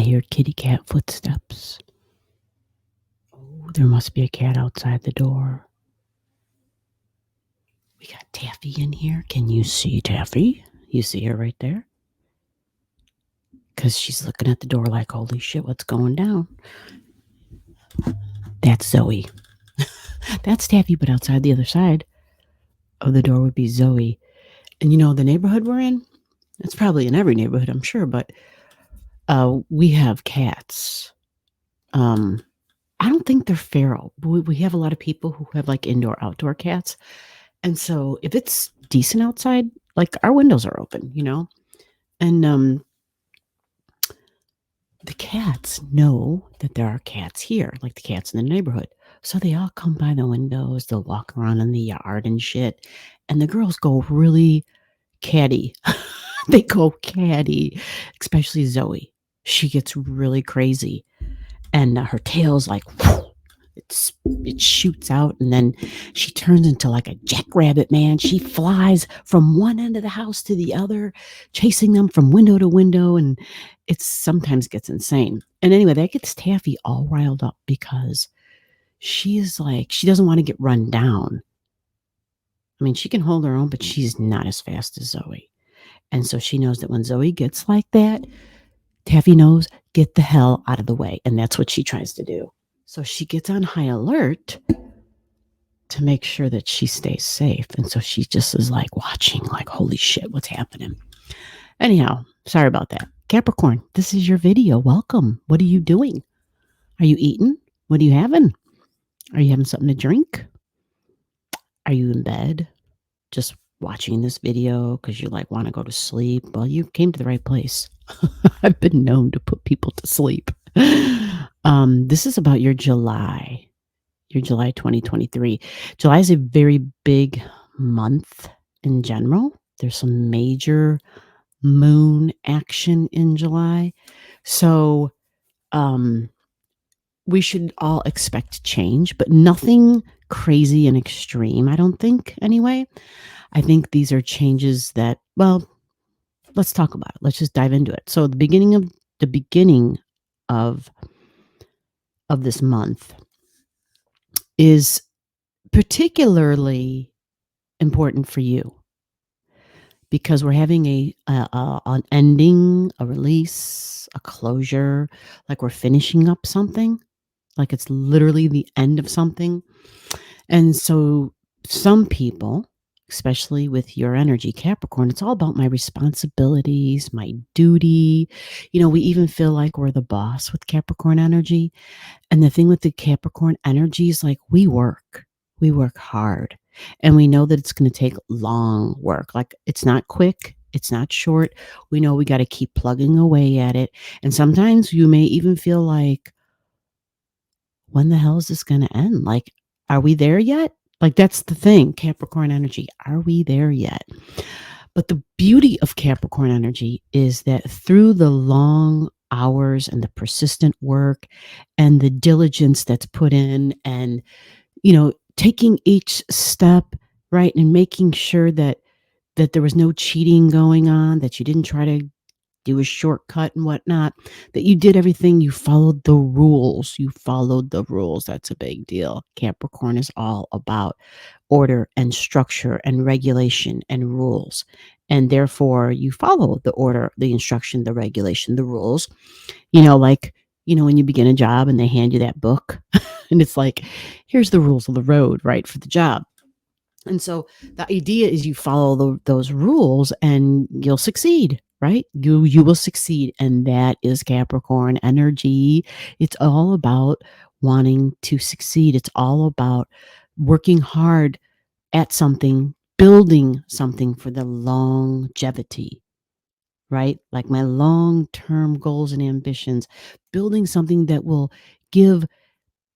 hear kitty cat footsteps. Oh, there must be a cat outside the door. We got Taffy in here. Can you see Taffy? You see her right there? Because she's looking at the door like, holy shit, what's going down? That's Zoe. That's Taffy, but outside the other side of the door would be Zoe. And you know, the neighborhood we're in, it's probably in every neighborhood, I'm sure, but we have cats. I don't think they're feral. We have a lot of people who have like indoor, outdoor cats. And so if it's decent outside, like our windows are open, you know, and the cats know that there are cats here, like the cats in the neighborhood. So they all come by the windows, they'll walk around in the yard and shit. And the girls go really catty. They go catty, especially Zoe. She gets really crazy. And her tail's like, it shoots out, and then she turns into like a jackrabbit, man. She flies from one end of the house to the other, chasing them from window to window, and it sometimes gets insane. And anyway, that gets Taffy all riled up because she is like, she doesn't want to get run down. I mean, she can hold her own, but she's not as fast as Zoe. And so she knows that when Zoe gets like that, Taffy knows, get the hell out of the way. And that's what she tries to do. So she gets on high alert to make sure that she stays safe. And so she just is like watching, like, holy shit, what's happening? Anyhow, sorry about that. Capricorn, this is your video. Welcome. What are you doing? Are you eating? What are you having? Are you having something to drink? Are you in bed just watching this video because you like want to go to sleep? Well, you came to the right place. I've been known to put people to sleep. This is about your July 2023. July is a very big month in general. There's some major moon action in July. So we should all expect change, but nothing crazy and extreme, I don't think, anyway. I think these are changes that, well, let's talk about it. Let's just dive into it. So the beginning of this month is particularly important for you because we're having an ending, a release, a closure, like we're finishing up something, like it's literally the end of something. And so some people, especially with your energy, Capricorn, it's all about my responsibilities, my duty. You know, we even feel like we're the boss with Capricorn energy. And the thing with the Capricorn energy is like we work hard, and we know that it's going to take long work. Like it's not quick. It's not short. We know we got to keep plugging away at it. And sometimes you may even feel like, when the hell is this going to end? Like, are we there yet? Like, that's the thing, Capricorn energy. Are we there yet? But the beauty of Capricorn energy is that through the long hours and the persistent work and the diligence that's put in, and, you know, taking each step, right, and making sure that there was no cheating going on, that you didn't try to do a shortcut and whatnot, that you did everything, you followed the rules. That's a big deal. Capricorn is all about order and structure and regulation and rules. And therefore you follow the order, the instruction, the regulation, the rules. You know, like, you know, when you begin a job and they hand you that book and it's like, here's the rules of the road, right, for the job. And so the idea is you follow those rules and you'll succeed, right? You will succeed. And that is Capricorn energy. It's all about wanting to succeed. It's all about working hard at something, building something for the longevity, right? Like my long-term goals and ambitions, building something that will give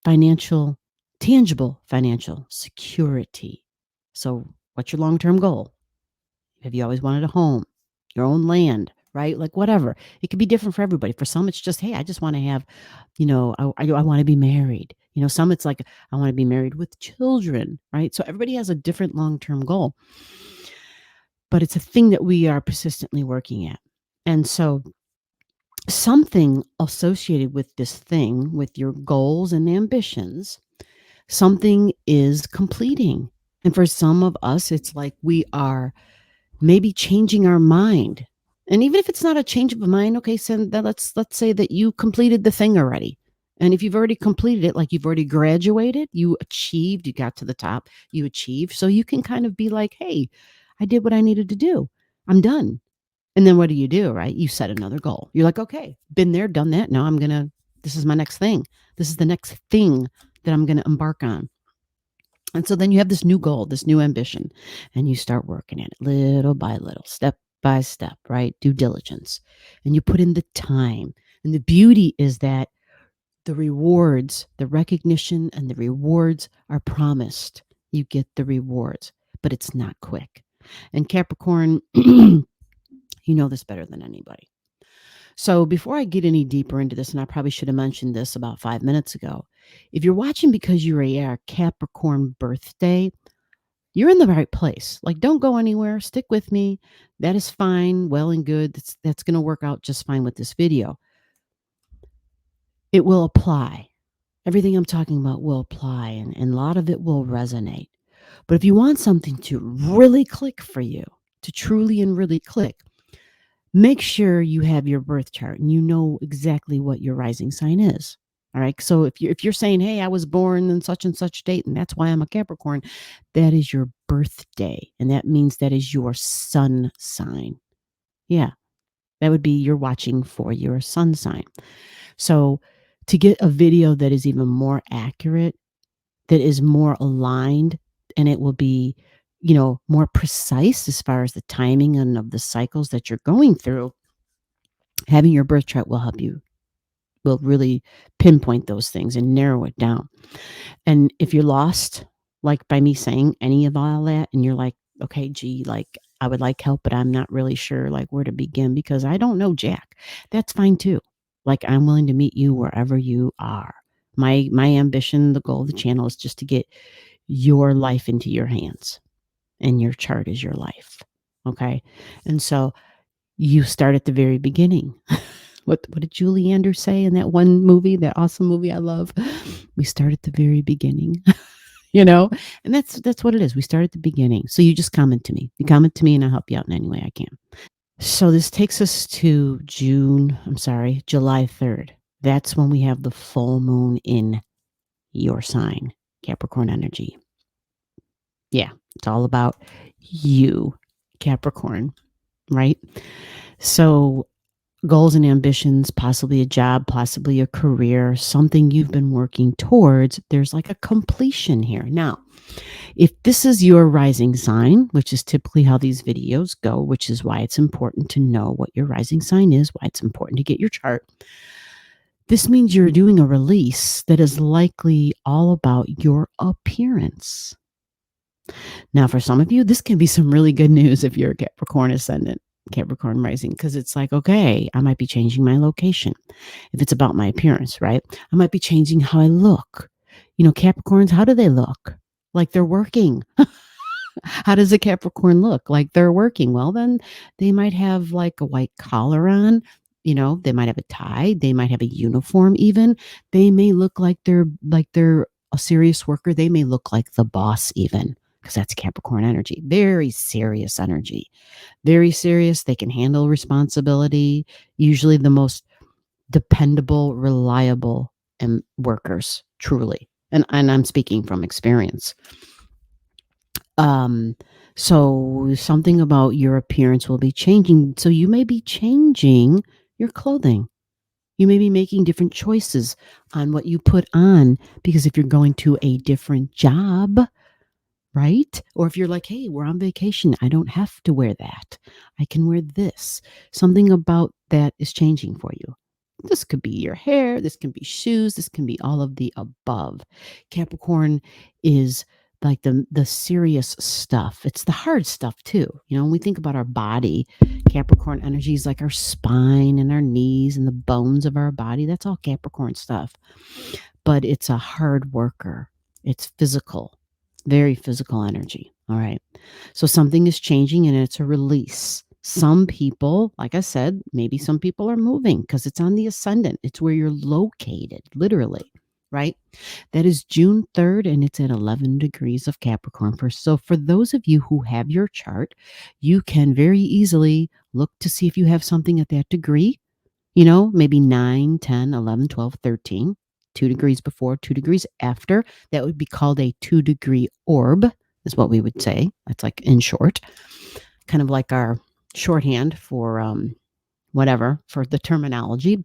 tangible financial security. So what's your long-term goal? Have you always wanted a home, your own land, right? Like whatever. It could be different for everybody. For some, it's just, hey, I just want to have, you know, I want to be married. You know, some it's like, I want to be married with children, right? So everybody has a different long-term goal. But it's a thing that we are persistently working at. And so something associated with this thing, with your goals and ambitions, something is completing. And for some of us, it's like we are maybe changing our mind. And even if it's not a change of mind, okay, so then let's say that you completed the thing already. And if you've already completed it, like you've already graduated, you achieved, you got to the top, you achieved. So you can kind of be like, hey, I did what I needed to do. I'm done. And then what do? Right? You set another goal. You're like, okay, been there, done that. Now this is my next thing. This is the next thing that I'm going to embark on. And so then you have this new goal, this new ambition, and you start working at it little by little, step by step, right? Due diligence. And you put in the time. And the beauty is that the rewards, the recognition and the rewards are promised. You get the rewards, but it's not quick. And Capricorn, you know this better than anybody. So before I get any deeper into this, and I probably should have mentioned this about 5 minutes ago, if you're watching because you're a Capricorn birthday, you're in the right place. Like, don't go anywhere. Stick with me. That is fine. Well and good. That's going to work out just fine with this video. It will apply. Everything I'm talking about will apply, and a lot of it will resonate. But if you want something to really click for you, to truly and really click, make sure you have your birth chart and you know exactly what your rising sign is. All right. So if you're saying, hey, I was born in such and such date, and that's why I'm a Capricorn, that is your birthday. And that means that is your sun sign. Yeah. That would be you're watching for your sun sign. So to get a video that is even more accurate, that is more aligned, and it will be, more precise as far as the timing and of the cycles that you're going through, having your birth chart will help you, will really pinpoint those things and narrow it down. And if you're lost, like by me saying any of all that, and you're like, okay, gee, like I would like help, but I'm not really sure like where to begin because I don't know Jack. That's fine too. Like I'm willing to meet you wherever you are. My ambition, the goal of the channel is just to get your life into your hands, and your chart is your life. Okay. And so you start at the very beginning. What did Julie Andrews say in that one movie, that awesome movie I love? We start at the very beginning, you know? And that's what it is. We start at the beginning. So you just comment to me. You comment to me and I'll help you out in any way I can. So this takes us to July 3rd. That's when we have the full moon in your sign, Capricorn energy. Yeah, it's all about you, Capricorn, right? So goals and ambitions, possibly a job, possibly a career, something you've been working towards, there's like a completion here. Now, if this is your rising sign, which is typically how these videos go, which is why it's important to know what your rising sign is, why it's important to get your chart, this means you're doing a release that is likely all about your appearance. Now, for some of you, this can be some really good news if you're a Capricorn ascendant, Capricorn rising, because it's like, okay, I might be changing my location if it's about my appearance, right? I might be changing how I look. Capricorns, how do they look? Like they're working. How does a Capricorn look? Like they're working. Well, then they might have like a white collar on. They might have a tie. They might have a uniform even. They may look like they're a serious worker. They may look like the boss even, because that's Capricorn energy. Very serious energy. Very serious. They can handle responsibility. Usually the most dependable, reliable and workers, truly. And I'm speaking from experience. Um, so something about your appearance will be changing. So you may be changing your clothing. You may be making different choices on what you put on, because if you're going to a different job, right? Or if you're like, hey, we're on vacation, I don't have to wear that. I can wear this. Something about that is changing for you. This could be your hair, this can be shoes, this can be all of the above. Capricorn is like the serious stuff. It's the hard stuff too. When we think about our body, Capricorn energy is like our spine and our knees and the bones of our body. That's all Capricorn stuff. But it's a hard worker. It's physical, very physical energy. All right. So something is changing and it's a release. Some people, like I said, maybe some people are moving because it's on the ascendant. It's where you're located, literally, right? That is June 3rd, and it's at 11 degrees of Capricorn. So for those of you who have your chart, you can very easily look to see if you have something at that degree, maybe 9, 10, 11, 12, 13, 2 degrees before, 2 degrees after. That would be called a 2-degree orb, is what we would say. That's like in short, kind of like our shorthand for whatever, for the terminology.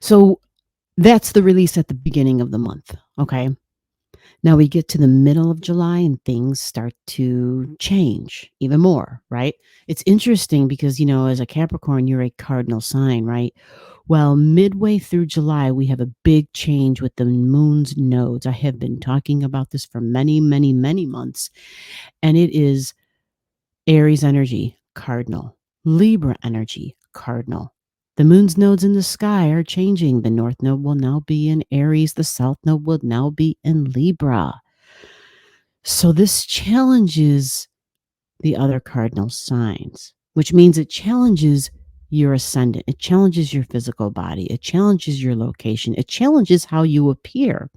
So that's the release at the beginning of the month. Okay. Now we get to the middle of July and things start to change even more, right? It's interesting because, as a Capricorn, you're a cardinal sign, right? Well, midway through July, we have a big change with the moon's nodes. I have been talking about this for many, many, many months, and it is Aries energy, cardinal. Libra energy, cardinal. The moon's nodes in the sky are changing. The north node will now be in Aries. The south node will now be in Libra. So this challenges the other cardinal signs, which means it challenges your ascendant. It challenges your physical body. It challenges your location. It challenges how you appear.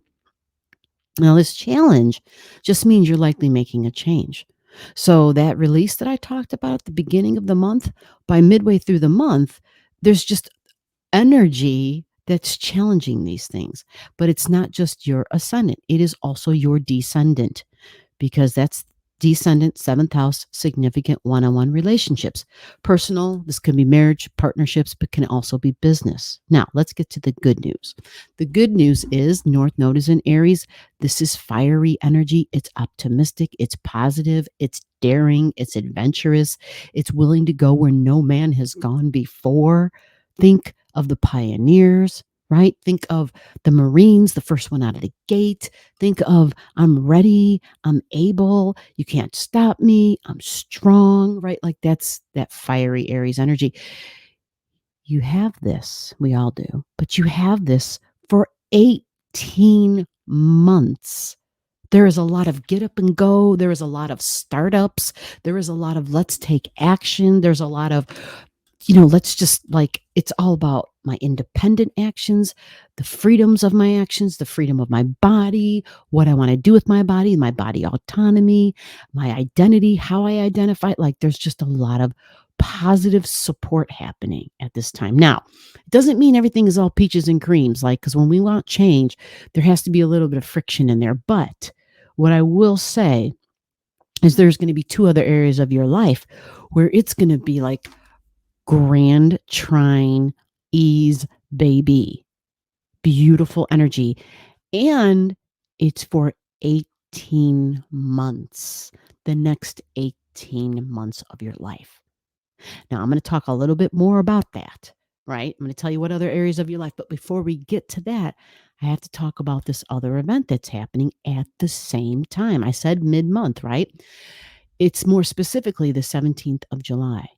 Now, this challenge just means you're likely making a change. So that release that I talked about at the beginning of the month, by midway through the month, there's just energy that's challenging these things. But it's not just your ascendant, it is also your descendant, because that's descendant, seventh house, significant one-on-one relationships. Personal, this can be marriage, partnerships, but can also be business. Now, let's get to the good news. The good news is North Node is in Aries. This is fiery energy. It's optimistic. It's positive. It's daring. It's adventurous. It's willing to go where no man has gone before. Think of the pioneers, right? Think of the Marines, the first one out of the gate. Think of, I'm ready, I'm able, you can't stop me, I'm strong, right? Like that's that fiery Aries energy. You have this, we all do, but you have this for 18 months. There is a lot of get up and go. There is a lot of startups. There is a lot of let's take action. There's a lot of let's just it's all about my independent actions, the freedoms of my actions, the freedom of my body, what I want to do with my body autonomy, my identity, how I identify. Like there's just a lot of positive support happening at this time. Now, it doesn't mean everything is all peaches and creams, because when we want change, there has to be a little bit of friction in there. But what I will say is there's going to be 2 other areas of your life where it's going to be like grand trine ease baby, beautiful energy, and it's for 18 months, the next 18 months of your life. Now I'm going to talk a little bit more about that, right? I'm going to tell you what other areas of your life, but before we get to that, I have to talk about this other event that's happening at the same time. I said mid-month, right? It's more specifically the 17th of July.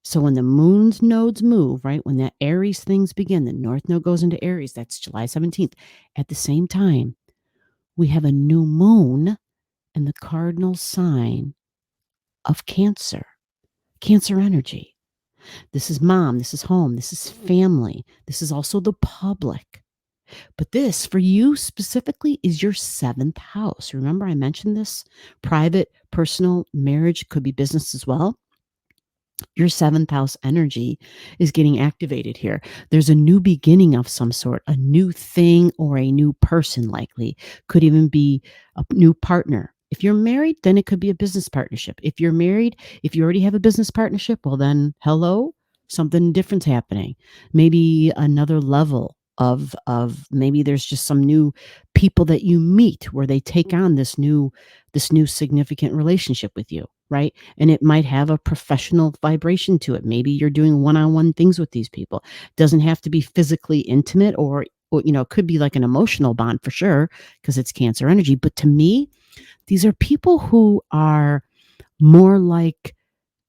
So when the moon's nodes move, right, when that Aries things begin, the North Node goes into Aries, that's July 17th. At the same time, we have a new moon in the cardinal sign of Cancer, Cancer energy. This is mom, this is home, this is family, this is also the public. But this, for you specifically, is your 7th house. Remember I mentioned this? Private, personal, marriage, could be business as well. Your 7th house energy is getting activated here. There's a new beginning of some sort, a new thing or a new person likely. Could even be a new partner. If you're married, then it could be a business partnership. If you're married, if you already have a business partnership, well then, hello, something different's happening. Maybe another level of maybe there's just some new people that you meet where they take on this new significant relationship with you, right? And it might have a professional vibration to it. Maybe you're doing one-on-one things with these people. It doesn't have to be physically intimate or it could be like an emotional bond for sure, because it's Cancer energy. But to me, these are people who are more like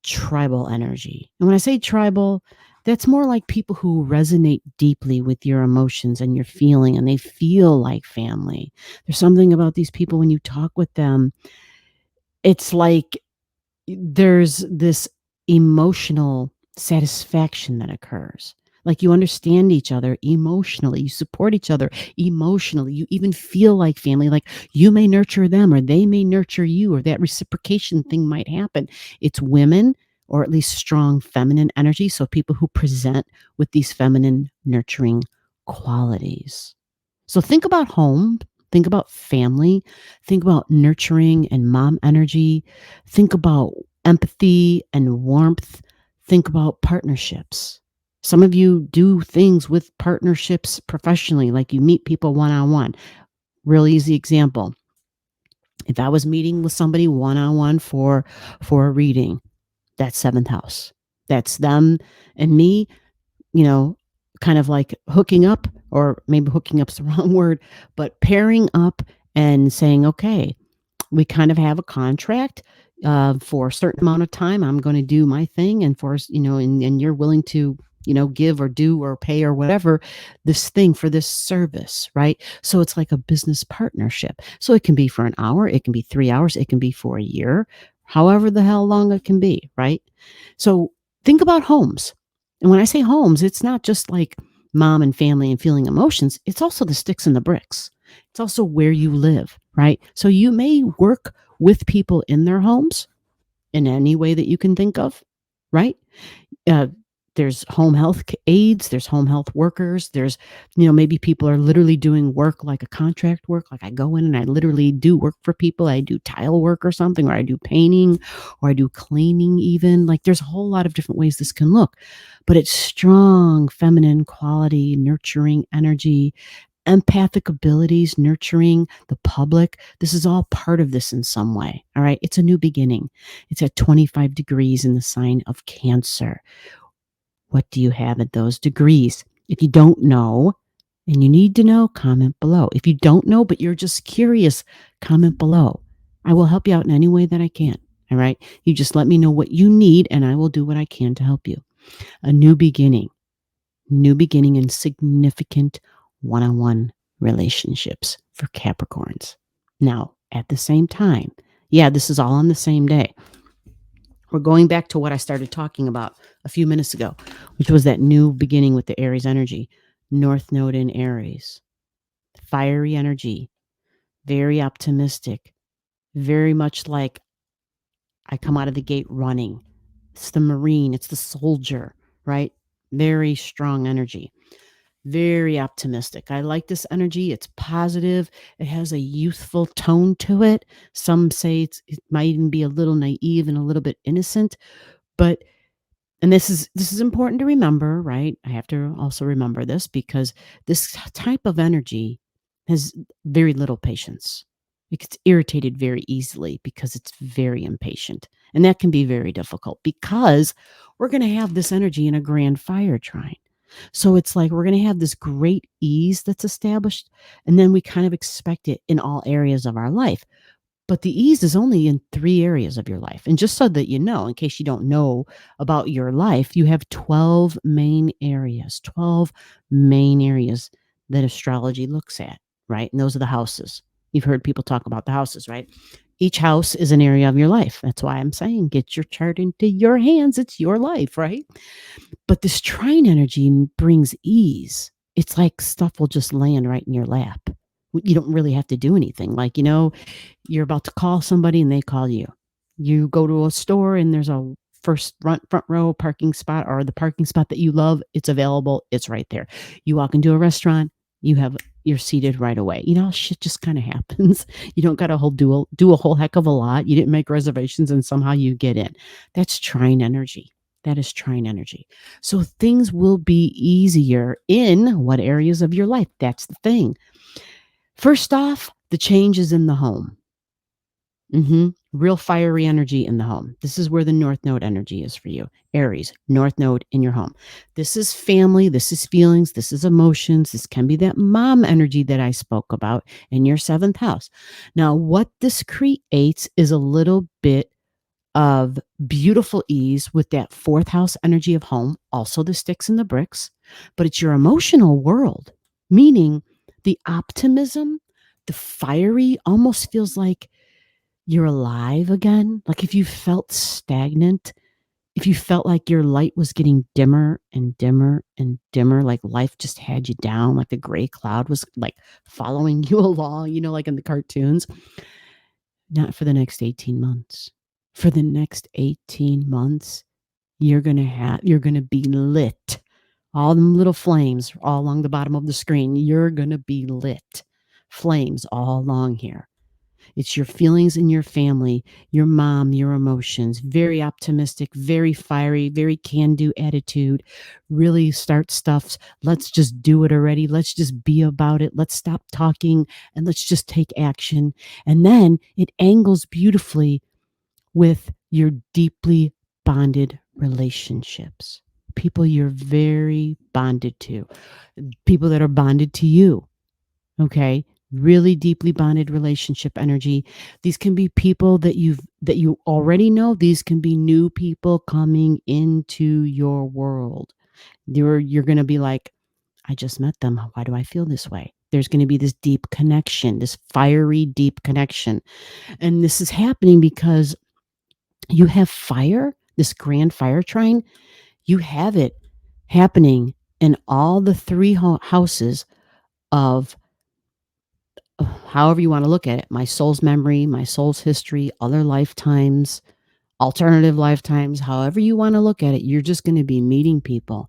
tribal energy. And when I say tribal, that's more like people who resonate deeply with your emotions and your feeling, and they feel like family. There's something about these people when you talk with them, it's like there's this emotional satisfaction that occurs. Like you understand each other emotionally, you support each other emotionally, you even feel like family, like you may nurture them or they may nurture you, or that reciprocation thing might happen. It's women, or at least strong feminine energy. So people who present with these feminine nurturing qualities. So think about home, think about family, think about nurturing and mom energy, think about empathy and warmth, think about partnerships. Some of you do things with partnerships professionally, like you meet people one on one. Real easy example. If I was meeting with somebody one on one for a reading, that's seventh house. That's them and me, you know, kind of like hooking up, or maybe hooking up's the wrong word, but pairing up and saying, okay, we kind of have a contract for a certain amount of time. I'm going to do my thing. And and you're willing to, give or do or pay or whatever this thing for this service, right? So it's like a business partnership. So it can be for an hour, it can be 3 hours, it can be for a year, however the hell long it can be, right? So think about homes. And when I say homes, it's not just like mom and family and feeling emotions, it's also the sticks and the bricks. It's also where you live, right? So you may work with people in their homes in any way that you can think of, right? Uh, there's home health aides, there's home health workers, there's, maybe people are literally doing work like a contract work. Like I go in and I literally do work for people. I do tile work or something, or I do painting, or I do cleaning even. Like there's a whole lot of different ways this can look, but it's strong, feminine quality, nurturing energy, empathic abilities, nurturing the public. This is all part of this in some way. All right. It's a new beginning. It's at 25 degrees in the sign of Cancer. What do you have at those degrees? If you don't know and you need to know, comment below. If you don't know, but you're just curious, comment below. I will help you out in any way that I can. All right. You just let me know what you need and I will do what I can to help you. A new beginning in significant one-on-one relationships for Capricorns. Now, at the same time, this is all on the same day. We're going back to what I started talking about a few minutes ago, which was that new beginning with the Aries energy. North Node in Aries. Fiery energy. Very optimistic. Very much like I come out of the gate running. It's the Marine. It's the soldier, right? Very strong energy. Very optimistic. I like this energy. It's positive. It has a youthful tone to it. Some say it might even be a little naive and a little bit innocent, but and this is important to remember, right? I have to also remember this because this type of energy has very little patience. It gets irritated very easily because it's very impatient. And that can be very difficult because we're going to have this energy in a grand fire trine. So it's like we're going to have this great ease that's established, and then we kind of expect it in all areas of our life. But the ease is only in 3 areas of your life. And just so that you know, in case you don't know about your life, you have 12 main areas, 12 main areas that astrology looks at, right? And those are the houses. You've heard people talk about the houses, right? Each house is an area of your life. That's why I'm saying get your chart into your hands. It's your life, right? But this trine energy brings ease. It's like stuff will just land right in your lap. You don't really have to do anything. Like, you're about to call somebody and they call you. You go to a store and there's a front row parking spot, or the parking spot that you love. It's available. It's right there. You walk into a restaurant, you're seated right away. Shit just kind of happens. You don't got to do a whole heck of a lot. You didn't make reservations and somehow you get in. That's trine energy. That is trine energy. So things will be easier in what areas of your life? That's the thing. First off, the change is in the home. Real fiery energy in the home. This is where the North Node energy is for you. Aries, North Node in your home. This is family. This is feelings. This is emotions. This can be that mom energy that I spoke about in your 7th house. Now, what this creates is a little bit of beautiful ease with that 4th house energy of home, also the sticks and the bricks, but it's your emotional world, meaning the optimism, the fiery, almost feels like you're alive again. Like if you felt stagnant if you felt like your light was getting dimmer and dimmer and dimmer, like life just had you down, like the gray cloud was like following you along, like in the cartoons, not for the next 18 months. For the next 18 months, you're going to be lit. All them little flames all along the bottom of the screen, you're going to be lit. Flames all along here. It's your feelings and your family, your mom, your emotions. Very optimistic, very fiery, very can-do attitude. Really start stuff. Let's just do it already. Let's just be about it. Let's stop talking and let's just take action. And then it angles beautifully with your deeply bonded relationships. People you're very bonded to. People that are bonded to you. Okay? Really deeply bonded relationship energy. These can be people that you already know. These can be new people coming into your world. You're going to be like, I just met them. Why do I feel this way? There's going to be this deep connection, this fiery deep connection. And this is happening because you have fire, this grand fire trine. You have it happening in all the three houses of however you want to look at it, my soul's memory, my soul's history, other lifetimes, alternative lifetimes, however you want to look at it. You're just going to be meeting people.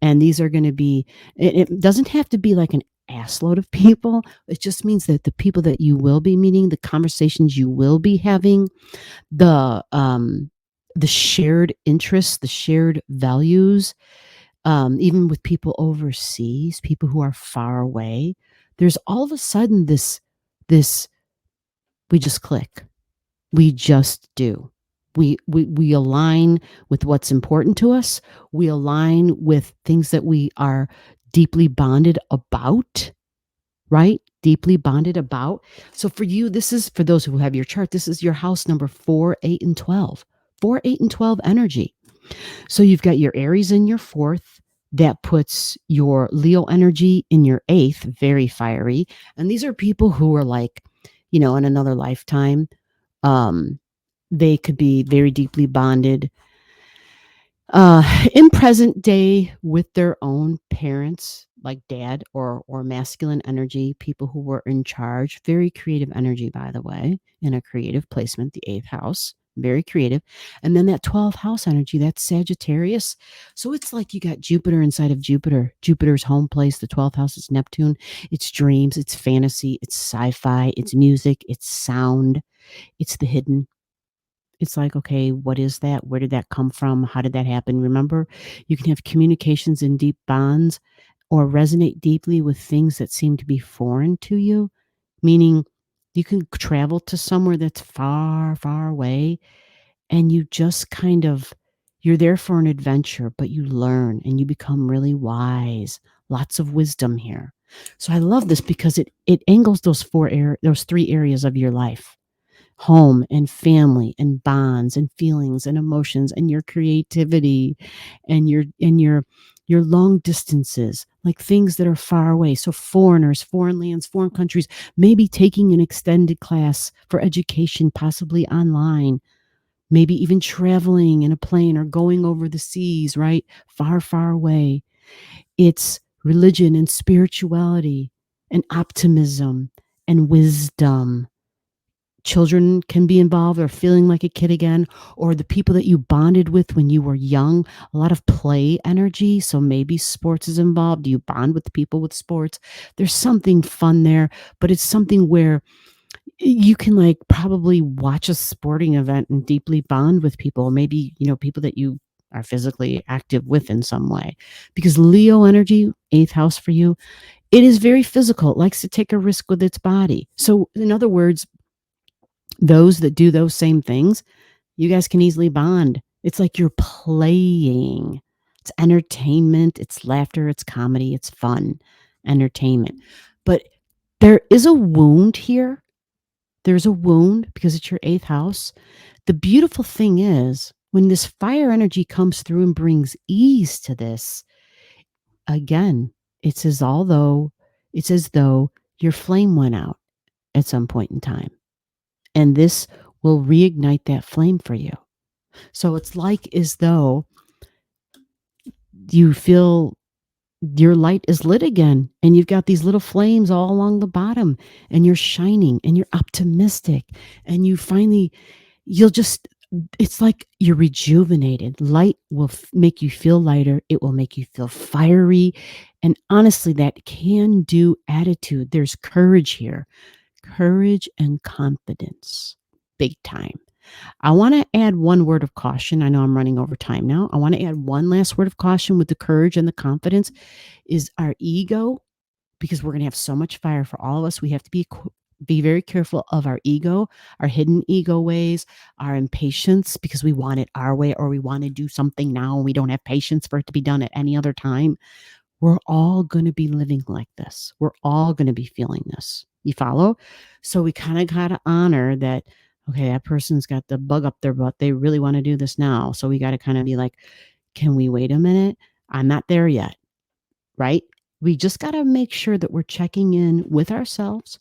And these are going to be, it doesn't have to be like an assload of people. It just means that the people that you will be meeting, the conversations you will be having, the shared interests, the shared values, even with people overseas, people who are far away, there's all of a sudden this, we just click. We just do. We align with what's important to us. We align with things that we are deeply bonded about, right? Deeply bonded about. So for you, this is, for those who have your chart, this is your house number 4, 8, and 12. 4, 8, and 12 energy. So you've got your Aries in your 4th. That puts your Leo energy in your 8th, very fiery. And these are people who are like, in another lifetime, they could be very deeply bonded in present day with their own parents, like dad or masculine energy, people who were in charge. Very creative energy, by the way, in a creative placement, the 8th house. Very creative. And then that 12th house energy, that's Sagittarius. So it's like you got Jupiter inside of Jupiter. Jupiter's home place, the 12th house is Neptune. It's dreams, it's fantasy, it's sci-fi, it's music, it's sound, it's the hidden. It's like, okay, what is that? Where did that come from? How did that happen? Remember, you can have communications and deep bonds or resonate deeply with things that seem to be foreign to you, meaning you can travel to somewhere that's far, far away and you just kind of, you're there for an adventure, but you learn and you become really wise. Lots of wisdom here. So I love this because it angles those those 3 areas of your life: home and family and bonds and feelings and emotions and your creativity and your long distances, like things that are far away. So foreigners, foreign lands, foreign countries, maybe taking an extended class for education, possibly online, maybe even traveling in a plane or going over the seas, right? Far, far away. It's religion and spirituality and optimism and wisdom. Children can be involved or feeling like a kid again, or the people that you bonded with when you were young. A lot of play energy. So maybe sports is involved. Do you bond with the people with sports? There's something fun there, but it's something where you can like probably watch a sporting event and deeply bond with people. Maybe, people that you are physically active with in some way, because Leo energy, 8th house for you, it is very physical. It likes to take a risk with its body. So in other words, those that do those same things, you guys can easily bond. It's like you're playing. It's entertainment, it's laughter, it's comedy, it's fun, entertainment. But there is a wound here. There's a wound because it's your 8th house. The beautiful thing is when this fire energy comes through and brings ease to this, again, it's as though your flame went out at some point in time. And this will reignite that flame for you. So it's like as though you feel your light is lit again, and you've got these little flames all along the bottom, and you're shining and you're optimistic, and you'll just, it's like you're rejuvenated. Light will make you feel lighter. It will make you feel fiery. And honestly, that can do attitude. There's courage here, courage and confidence, big time. I want to add one word of caution. I know I'm running over time now. I want to add one last word of caution with the courage and the confidence is our ego, because we're going to have so much fire for all of us. We have to be very careful of our ego, our hidden ego ways, our impatience, because we want it our way, or we want to do something now and we don't have patience for it to be done at any other time. We're all going to be living like this. We're all going to be feeling this. You follow? So we kind of got to honor that, okay, that person's got the bug up their butt. They really want to do this now. So we got to kind of be like, can we wait a minute? I'm not there yet. Right? We just got to make sure that we're checking in with ourselves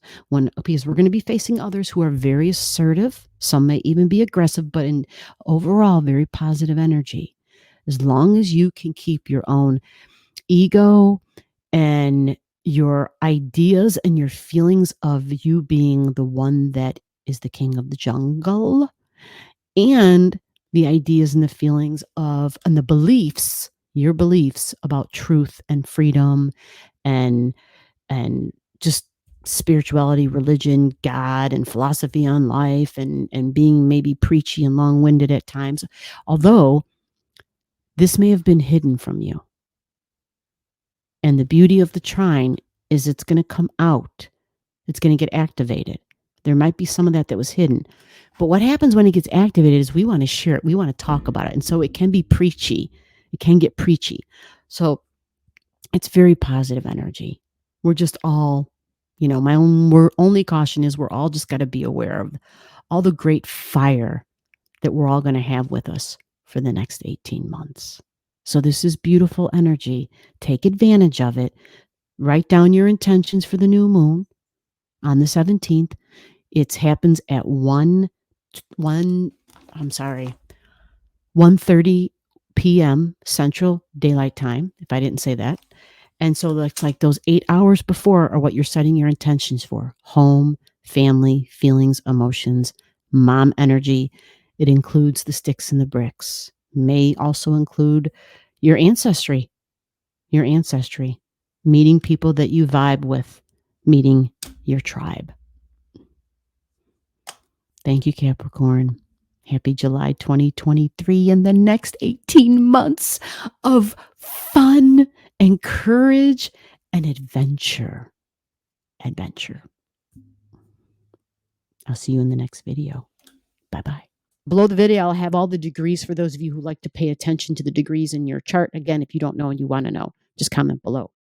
because we're going to be facing others who are very assertive. Some may even be aggressive, but in overall, very positive energy. As long as you can keep your own ego and your ideas and your feelings of you being the one that is the king of the jungle, and the ideas and the feelings of, and the beliefs, your beliefs about truth and freedom and just spirituality, religion, God, and philosophy on life, and being maybe preachy and long-winded at times, although this may have been hidden from you. And the beauty of the trine is it's going to come out. It's going to get activated. There might be some of that was hidden. But what happens when it gets activated is we want to share it. We want to talk about it. And so it can be preachy. It can get preachy. So it's very positive energy. We're just all, my only caution is we're all just got to be aware of all the great fire that we're all going to have with us for the next 18 months. So this is beautiful energy. Take advantage of it. Write down your intentions for the new moon on the 17th. It happens at 1:30 p.m. Central Daylight Time, if I didn't say that. And so it's like those 8 hours before are what you're setting your intentions for. Home, family, feelings, emotions, mom energy. It includes the sticks and the bricks. May also include your ancestry, meeting people that you vibe with, meeting your tribe. Thank you, Capricorn. Happy July 2023 and the next 18 months of fun and courage and adventure. I'll see you in the next video. Bye-bye. Below the video, I'll have all the degrees for those of you who like to pay attention to the degrees in your chart. Again, if you don't know and you want to know, just comment below.